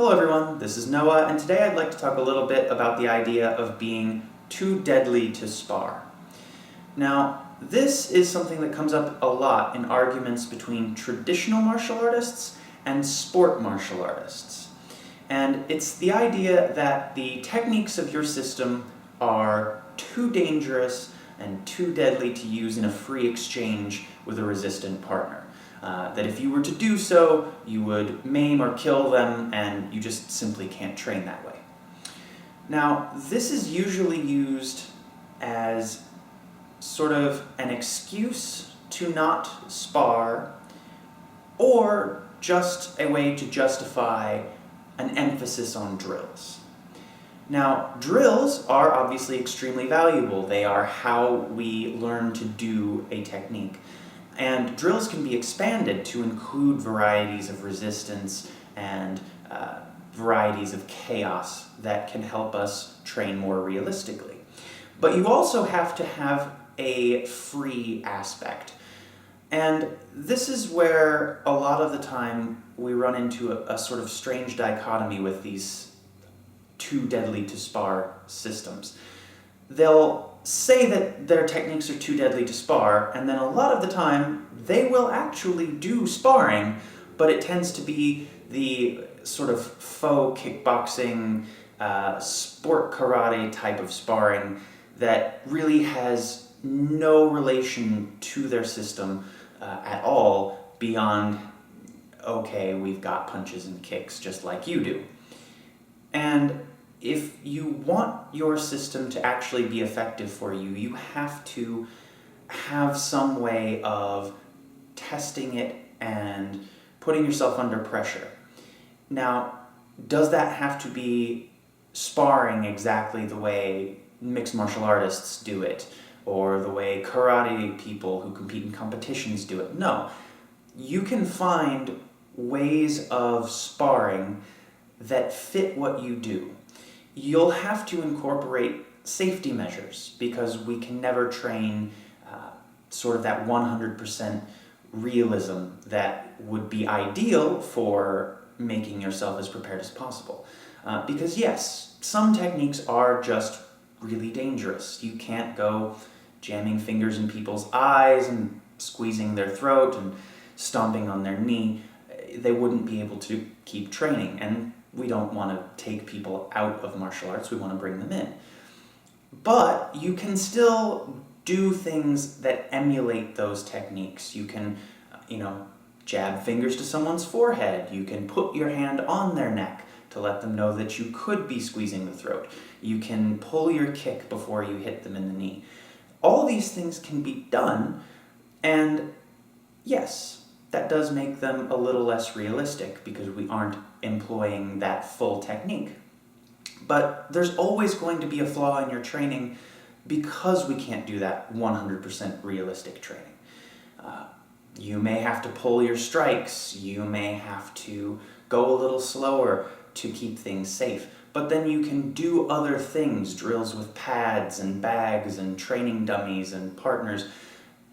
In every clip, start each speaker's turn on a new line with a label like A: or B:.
A: Hello everyone, this is Noah, and today I'd like to talk a little bit about the idea of being too deadly to spar. Now, this is something that comes up a lot in arguments between traditional martial artists and sport martial artists. And it's the idea that the techniques of your system are too dangerous and too deadly to use in a free exchange with a resistant partner. That if you were to do so, you would maim or kill them, and you just simply can't train that way. Now, this is usually used as sort of an excuse to not spar, or just a way to justify an emphasis on drills. Now, drills are obviously extremely valuable. They are how we learn to do a technique. And drills can be expanded to include varieties of resistance and varieties of chaos that can help us train more realistically. But you also have to have a free aspect. And this is where a lot of the time we run into a sort of strange dichotomy with these too deadly to spar systems. They'll say that their techniques are too deadly to spar, and then a lot of the time they will actually do sparring, but it tends to be the sort of faux kickboxing, sport karate type of sparring that really has no relation to their system at all beyond, okay, we've got punches and kicks just like you do. And if you want your system to actually be effective for you, you have to have some way of testing it and putting yourself under pressure. Now, does that have to be sparring exactly the way mixed martial artists do it, or the way karate people who compete in competitions do it? No. You can find ways of sparring that fit what you do. You'll have to incorporate safety measures because we can never train sort of that 100% realism that would be ideal for making yourself as prepared as possible. Because yes, some techniques are just really dangerous. You can't go jamming fingers in people's eyes and squeezing their throat and stomping on their knee. They wouldn't be able to keep training, and we don't want to take people out of martial arts, we want to bring them in. But you can still do things that emulate those techniques. You can, jab fingers to someone's forehead. You can put your hand on their neck to let them know that you could be squeezing the throat. You can pull your kick before you hit them in the knee. All these things can be done, and yes, that does make them a little less realistic because we aren't employing that full technique. But there's always going to be a flaw in your training because we can't do that 100% realistic training. You may have to pull your strikes, you may have to go a little slower to keep things safe, but then you can do other things, drills with pads and bags and training dummies and partners,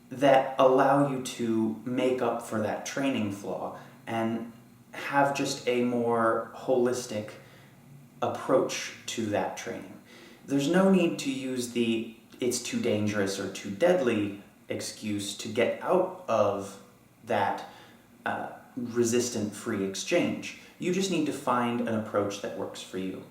A: that allow you to make up for that training flaw and have just a more holistic approach to that training. There's no need to use the it's too dangerous or too deadly excuse to get out of that resistant free exchange. You just need to find an approach that works for you.